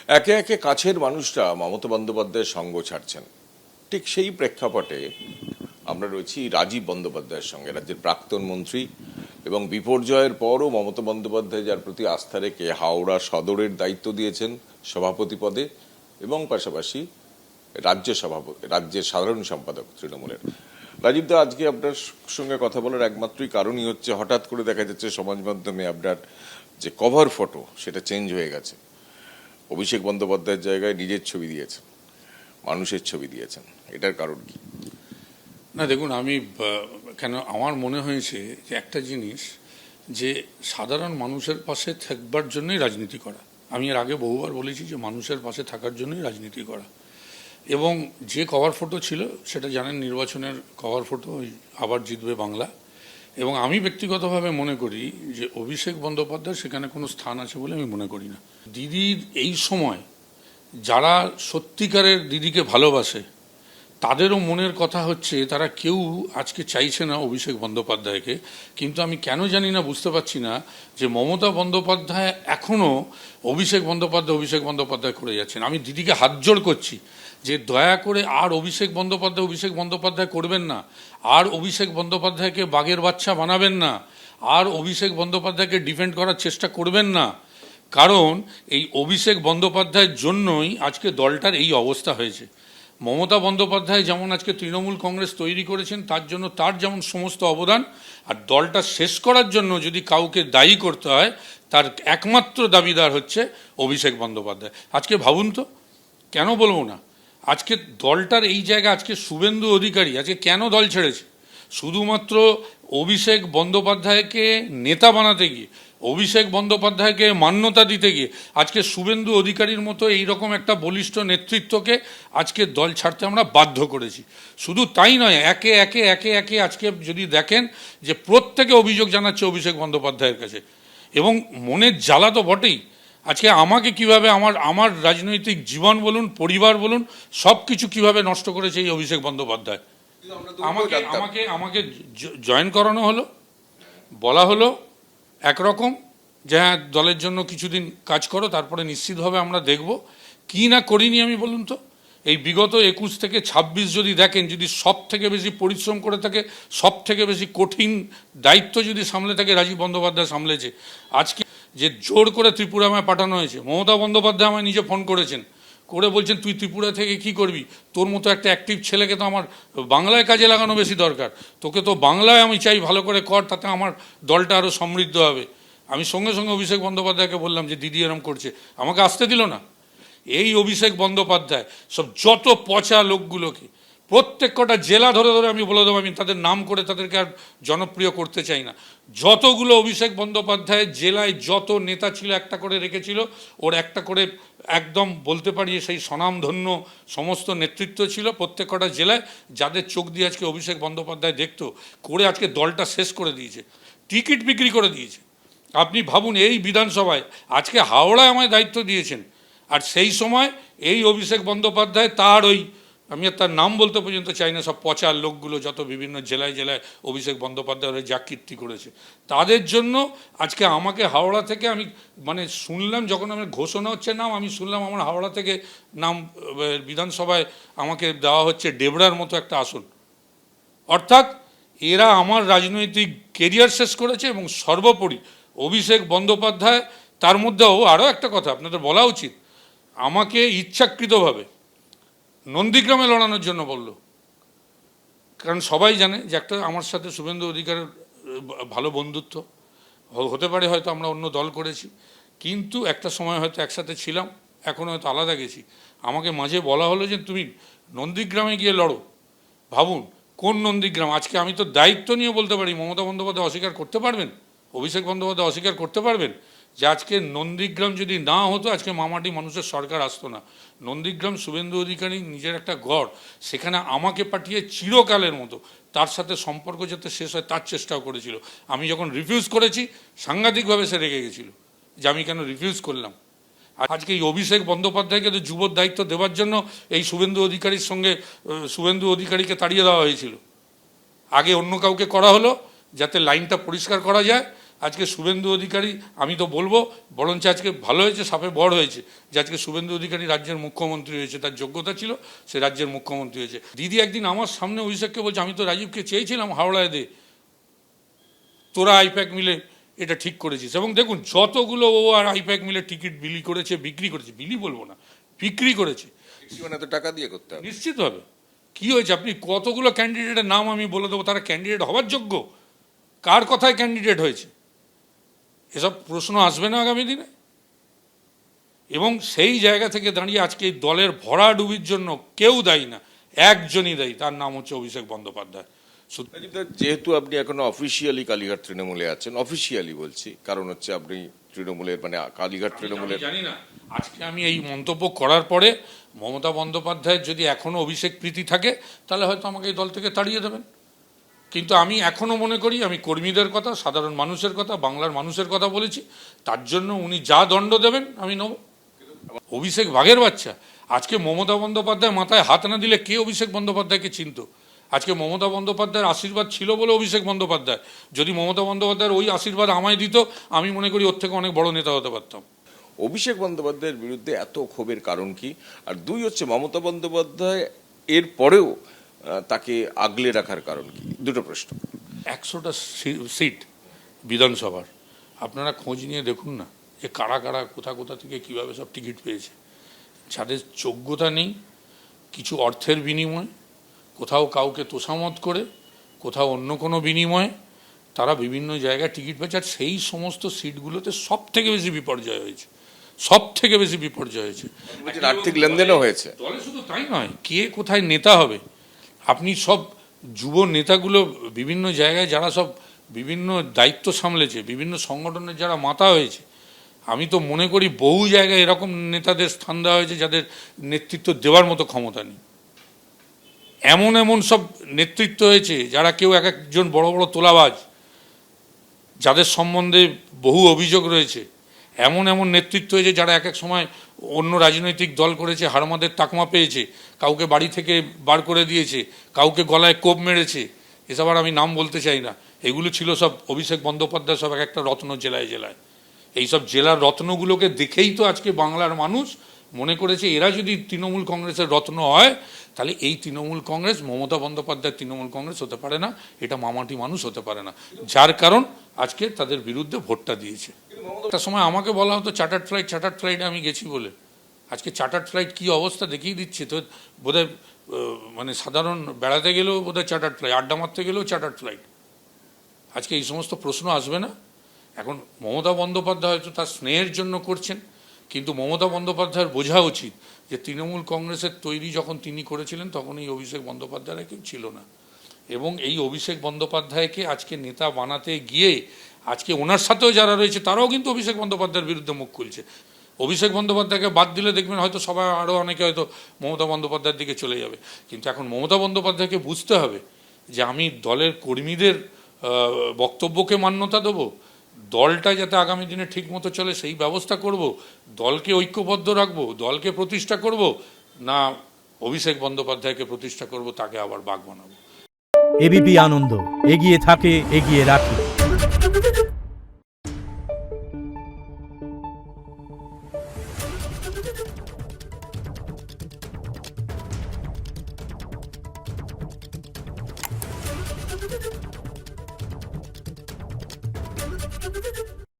একে একে কাছের মানুষরা মমতা বন্দ্যোপাধ্যায়ের সঙ্গ ছাড়ছেন। ঠিক সেই প্রেক্ষাপটে আমরা রয়েছি রাজীব বন্দ্যোপাধ্যায়ের সঙ্গে, রাজ্যের প্রাক্তন মন্ত্রী এবং বিপর্যয়ের পরও মমতা বন্দ্যোপাধ্যায় যার প্রতি আস্থা রেখে হাওড়া সদরের দায়িত্ব দিয়েছেন সভাপতি পদে এবং পাশাপাশি রাজ্যের সাধারণ সম্পাদক তৃণমূলের। রাজীব দা, আজকে আপনার সঙ্গে কথা বলার একমাত্রই কারণই হচ্ছে হঠাৎ করে দেখা যাচ্ছে সমাজ মাধ্যমে আপনার যে কভার ফটো সেটা চেঞ্জ হয়ে গেছে। অভিষেক বন্দ্যোপাধ্যায়ের জায়গায় নিজের ছবি দিয়েছেন, মানুষের ছবি দিয়েছেন, এটার কারণ কি? না দেখুন, আমি কেন আমার মনে হয়েছে যে একটা জিনিস, যে সাধারণ মানুষের পাশে থাকবার জন্যই রাজনীতি করা। আমি এর আগে বহুবার বলেছি যে মানুষের পাশে থাকার জন্যই রাজনীতি করা। এবং যে কভার ফটো ছিল সেটা জানেন, নির্বাচনের কভার ফটো, আবার জিতবে বাংলা। এবং আমি ব্যক্তিগতভাবে মনে করি যে অভিষেক বন্দ্যোপাধ্যায় সেখানে কোনো স্থান আছে বলে আমি মনে করি না। দিদির এই সময় যারা সত্যিকারের দিদিকে ভালোবাসে তাদেরও মনের কথা হচ্ছে তারা কেউ আজকে চাইছে না অভিষেক বন্দ্যোপাধ্যায়কে। কিন্তু আমি কেন জানি না, বুঝতে পারছি না যে মমতা বন্দ্যোপাধ্যায় এখনও অভিষেক বন্দ্যোপাধ্যায় করে যাচ্ছেন। আমি দিদিকে হাত জোড় করছি যে দয়া করে আর অভিষেক বন্দ্যোপাধ্যায় করবেন না, আর অভিষেক বন্দ্যোপাধ্যায়কে বাঘের বাচ্চা বানাবেন না, আর অভিষেক বন্দ্যোপাধ্যায়কে ডিফেন্ড করার চেষ্টা করবেন না। কারণ এই অভিষেক বন্দ্যোপাধ্যায়ের জন্যই আজকে দলটার এই অবস্থা হয়েছে। মমতা বন্দ্যোপাধ্যায় যেমন আজকে তৃণমূল কংগ্রেস তৈরি করেছেন, তার জন্য তার যেমন সমস্ত অবদান, আর দলটা শেষ করার জন্য যদি কাউকে দায়ী করতে হয় তার একমাত্র দাবিদার হচ্ছে অভিষেক বন্দ্যোপাধ্যায়। আজকে ভাবুন তো, কেন বলবো না, আজকে দলটার এই জায়গা, আজকে শুভেন্দু অধিকারী আজকে কেন দল ছেড়েছে? শুধুমাত্র অভিষেক বন্দ্যোপাধ্যায়কে নেতা বানাতে গিয়ে, অভিষেক বন্দ্যোপাধ্যায়কে মান্যতা দিতে গিয়ে আজকে শুভেন্দু অধিকারীর মতো এইরকম একটা বলিষ্ঠ নেতৃত্বকে আজকে দল ছাড়তে আমরা বাধ্য করেছি। শুধু তাই নয়, একে একে আজকে যদি দেখেন যে প্রত্যেকে অভিযোগ জানাচ্ছে অভিষেক বন্দ্যোপাধ্যায়ের কাছে। এবং মনের জ্বালা তো বটেই, আজকে আমাকে কিভাবে আমার রাজনৈতিক জীবন বলুন, পরিবার বলুন, সব কিছু কীভাবে নষ্ট করেছে এই অভিষেক বন্দ্যোপাধ্যায়। আমাকে জয়েন করানো হলো, বলা হলো একরকম যে হ্যাঁ দলের জন্য কিছুদিন কাজ করো, তারপরে নিশ্চিতভাবে আমরা দেখব। কি না করিনি আমি বলুন তো। এই বিগত 21 থেকে 26 যদি দেখেন, যদি সব থেকে বেশি পরিশ্রম করে থাকে, সব থেকে বেশি কঠিন দায়িত্ব যদি সামলে থাকে রাজীব বন্দ্যোপাধ্যায় সামলেছে। আজকে যে জোর করে ত্রিপুরা আমায় পাঠানো হয়েছে, মমতা বন্দ্যোপাধ্যায় আমায় নিজে ফোন করেছেন, করে বলছেন তুই ত্রিপুরা থেকে কি করবি, তোর মতো একটা অ্যাক্টিভ ছেলেকে তো আমার বাংলায় কাজে লাগানো বেশি দরকার, তোকে তো বাংলায় আমি চাই ভালো করে কর, তাতে আমার দলটা আরও সমৃদ্ধ হবে। আমি সঙ্গে সঙ্গে অভিষেক বন্দ্যোপাধ্যায়কে বললাম যে দিদি এরম করছে, আমাকে আসতে দিল না। এই অভিষেক বন্দ্যোপাধ্যায় সব যত পচা লোকগুলোকে প্রত্যেক কটা জেলা ধরে ধরে আমি বলে দেবো, আমি তাদের নাম করে তাদেরকে আর জনপ্রিয় করতে চাই না। যতগুলো অভিষেক বন্দ্যোপাধ্যায় জেলায় যত নেতা ছিল একটা করে রেখেছিল, ওর একটা করে একদম বলতে পারি সেই স্বনামধন্য সমস্ত নেতৃত্ব ছিল প্রত্যেক কটা জেলায়, যাদের চোখ দিয়ে আজকে অভিষেক বন্দ্যোপাধ্যায় দেখতো, করে আজকে দলটা শেষ করে দিয়েছে, টিকিট বিক্রি করে দিয়েছে। আপনি ভাবুন, এই বিধানসভায় আজকে হাওড়ায় আমায় দায়িত্ব দিয়েছেন, আর সেই সময় এই অভিষেক বন্দ্যোপাধ্যায় তার ওই, আমি আর তার নাম বলতে পর্যন্ত চাই না, সব পচা লোকগুলো যত বিভিন্ন জেলায় জেলায় অভিষেক বন্দ্যোপাধ্যায়ের যা কীর্তি করেছে, তাদের জন্য আজকে আমাকে হাওড়া থেকে, আমি মানে শুনলাম যখন আমার ঘোষণা হচ্ছে নাম, আমি শুনলাম আমার হাওড়া থেকে নাম বিধানসভায় আমাকে দেওয়া হচ্ছে ডেবরার মতো একটা আসন। অর্থাৎ এরা আমার রাজনৈতিক কেরিয়ার শেষ করেছে। এবং সর্বোপরি অভিষেক বন্দ্যোপাধ্যায়, তার মধ্যেও আরও একটা কথা আপনাদের বলা উচিত, আমাকে ইচ্ছাকৃতভাবে নন্দীগ্রামে লড়ানোর জন্য বলল। কারণ সবাই জানে যে একটা আমার সাথে শুভেন্দু অধিকারের ভালো বন্ধুত্ব হতে পারে, হয়তো আমরা অন্য দল করেছি, কিন্তু একটা সময় হয়তো একসাথে ছিলাম, এখন হয়তো আলাদা গেছি। আমাকে মাঝে বলা হলো যে তুমি নন্দীগ্রামে গিয়ে লড়ো। ভাবুন, কোন নন্দীগ্রাম? আজকে আমি তো দায়িত্ব নিয়ে বলতে পারি, মমতা বন্দ্যোপাধ্যায় অস্বীকার করতে পারবেন, অভিষেক বন্দ্যোপাধ্যায় অস্বীকার করতে পারবেন যে আজকে নন্দীগ্রাম যদি না হতো আজকে মামাটি মানুষের সরকার আসতো না। নন্দীগ্রাম শুভেন্দু অধিকারী নিজের একটা গড়, সেখানে আমাকে পাঠিয়ে চিরকালের মতো তার সাথে সম্পর্ক যাতে শেষ হয় তার চেষ্টাও করেছিল। আমি যখন রিফিউজ করেছি সাংঘাতিকভাবে সে রেগে গেছিল যে আমি কেন রিফিউজ করলাম। আজকে এই অভিষেক বন্দ্যোপাধ্যায়কে তো যুবর দায়িত্ব দেওয়ার জন্য এই শুভেন্দু অধিকারীর সঙ্গে শুভেন্দু অধিকারীকে তাড়িয়ে দেওয়া হয়েছিল। আগে অন্য কাউকে করা হলো যাতে লাইনটা পরিষ্কার করা যায়, আজকে শুভেন্দু অধিকারী, আমি তো বলবো বরঞ্চ আজকে ভালো হয়েছে, সাপে বড় হয়েছে যে আজকে শুভেন্দু অধিকারী রাজ্যের মুখ্যমন্ত্রী হয়েছে, তার যোগ্যতা ছিল, সে রাজ্যের মুখ্যমন্ত্রী হয়েছে। দিদি একদিন আমার সামনে অভিষেককে বলছে, আমি তো রাজীবকে চেয়েছিলাম হাওড়ায় দে, তোরা আইপ্যাক মিলে এটা ঠিক করেছিস। এবং দেখুন যতগুলো ও আর আইপ্যাক মিলে টিকিট বিলি করেছে, বিক্রি করেছে, বিলি বলবো না, বিক্রি করেছে, এত টাকা দিয়ে করতে হবে নিশ্চিতভাবে। কি হয়েছে, আপনি কতগুলো ক্যান্ডিডেটের নাম আমি বলে দেবো, তারা ক্যান্ডিডেট হওয়ার যোগ্য? কার কথায় ক্যান্ডিডেট হয়েছে? এসব প্রশ্ন আসবে না আগামী দিনে? এবং সেই জায়গা থেকে দাঁড়িয়ে আজকে এই দলের ভরাডুবির জন্য কেউ দায়ী না, একজনই দায়ী, তার নাম হচ্ছে অভিষেক বন্দ্যোপাধ্যায়। যেহেতু আপনি এখনো অফিসিয়ালি কালীঘাট তৃণমূলে আছেন, অফিসিয়ালি বলছি, কারণ হচ্ছে আপনি তৃণমূলের মানে কালীঘাট তৃণমূলের, জানি না, আজকে আমি এই মন্তব্য করার পরে মমতা বন্দ্যোপাধ্যায়ের যদি এখনো অভিষেক প্রীতি থাকে তাহলে হয়তো আমাকে এই দল থেকে তাড়িয়ে দেবেন। কিন্তু আমি এখনো মনে করি, আমি কর্মীদের কথা, সাধারণ মানুষের কথা, বাংলার মানুষের কথা বলেছি, তার জন্য উনি যা দণ্ড দেবেন আমি নেব। অভিষেক বাঘের বাচ্চা। আজকে মমতা বন্দ্যোপাধ্যায় মাথায় হাত না দিলে কে অভিষেক বন্দ্যোপাধ্যায়কে চিনত? আজকে মমতা বন্দ্যোপাধ্যায়ের আশীর্বাদ ছিল বলে অভিষেক বন্দ্যোপাধ্যায়। যদি মমতা বন্দ্যোপাধ্যায়ের ওই আশীর্বাদ আমায় দিত, আমি মনে করি ওর থেকে অনেক বড় নেতা হতে পারতাম। অভিষেক বন্দ্যোপাধ্যায়ের বিরুদ্ধে এত ক্ষোভের কারণ কি? আর দুই হচ্ছে মমতা বন্দ্যোপাধ্যায় এর পরেও তাকে আগলে রাখার কারণ কি? দুটো প্রশ্ন। 100টা সিট বিধানসভার, আপনারা খোঁজ নিয়ে দেখুন না যে কারা কারা কোথা কোথা থেকে কিভাবে সব টিকিট পেয়েছে। যাদের যোগ্যতা নেই, কিছু অর্থের বিনিময়ে, কোথাও কাউকে তোষামত করে, কোথাও অন্য কোনো বিনিময়ে তারা বিভিন্ন জায়গায় টিকিট পেয়েছে। আর সেই সমস্ত সিটগুলোতে সব থেকে বেশি বিপর্যয় হয়েছে, সব থেকে বেশি বিপর্যয় হয়েছে। আর্থিক লেনদেনও হয়েছে। দলে শুধু তাই নয়, কে কোথায় নেতা হবে, আপনি সব যুব নেতাগুলো বিভিন্ন জায়গায় যারা সব বিভিন্ন দায়িত্ব সামলেছে, বিভিন্ন সংগঠনের যারা মাথা হয়েছে, আমি তো মনে করি বহু জায়গায় এরকম নেতাদের স্থান দেওয়া হয়েছে যাদের নেতৃত্ব দেওয়ার মতো ক্ষমতা নেই। এমন এমন সব নেতৃত্ব হয়েছে যারা কেউ এক একজন বড় বড় তোলাবাজ, যাদের সম্বন্ধে বহু অভিযোগ রয়েছে। এমন এমন নেতৃত্ব হয়েছে যারা এক এক সময় অন্য রাজনৈতিক দল করেছে, হারমাদের তাকমা পেয়েছে, কাউকে বাড়ি থেকে বার করে দিয়েছে, কাউকে গলায় কোপ মেরেছে। এসব আর আমি নাম বলতে চাই না। এগুলো ছিল সব অভিষেক বন্দ্যোপাধ্যায় সব এক একটা রত্ন জেলায় জেলায়। এইসব জেলার রত্নগুলোকে দেখেই তো আজকে বাংলার মানুষ মনে করেছে এরা যদি তৃণমূল কংগ্রেসের রত্ন হয় তাহলে এই তৃণমূল কংগ্রেস, মমতা বন্দ্যোপাধ্যায় তৃণমূল কংগ্রেস হতে পারে না, এটা মামাটি মানুষ হতে পারে না। যার কারণ আজকে তাদের বিরুদ্ধে ভোটটা দিয়েছে। একটা সময় আমাকে বলা হতো চার্টার্ড ফ্লাইটে আমি গেছি বলে। আজকে চার্টার্ড ফ্লাইট কী অবস্থা দেখিয়ে দিচ্ছে। তো বোধহয় মানে সাধারণ বেড়াতে গেলেও বোধহয় চার্টার্ড ফ্লাইট, আড্ডা মারতে গেলেও চার্টার্ড ফ্লাইট। আজকে এই সমস্ত প্রশ্ন আসবে না। এখন মমতা বন্দ্যোপাধ্যায় হয়তো তার স্নেহের জন্য করছেন, কিন্তু মমতা বন্দ্যোপাধ্যায়ের বোঝা উচিত যে তৃণমূল কংগ্রেসের তৈরি যখন তিনি করেছিলেন তখন এই অভিষেক বন্দ্যোপাধ্যায় কেউ ছিল না। এবং এই অভিষেক বন্দ্যোপাধ্যায়কে আজকে নেতা বানাতে গিয়ে আজকে ওনার সাথেও যারা রয়েছে তারাও কিন্তু অভিষেক বন্দ্যোপাধ্যায়ের বিরুদ্ধে মুখ খুলছে। অভিষেক বন্দ্যোপাধ্যায়কে বাদ দিলে দেখবেন হয়তো সবাই আরও অনেকে হয়তো মমতা বন্দ্যোপাধ্যায়ের দিকে চলে যাবে। কিন্তু এখন মমতা বন্দ্যোপাধ্যায়কে বুঝতে হবে যে আমি দলের কর্মীদের বক্তব্যকে মান্যতা দেবো, দলটা যাতে আগামী দিনে ঠিক মতো চলে সেই ব্যবস্থা করব, দলকে ঐক্যবদ্ধ রাখবো, দলকে প্রতিষ্ঠা করব, না অভিষেক বন্দ্যোপাধ্যায়কে প্রতিষ্ঠা করব, তাকে আবার বাঘ বানাবো। এবিপি আনন্দ, এগিয়ে থাকে, এগিয়ে রাখে।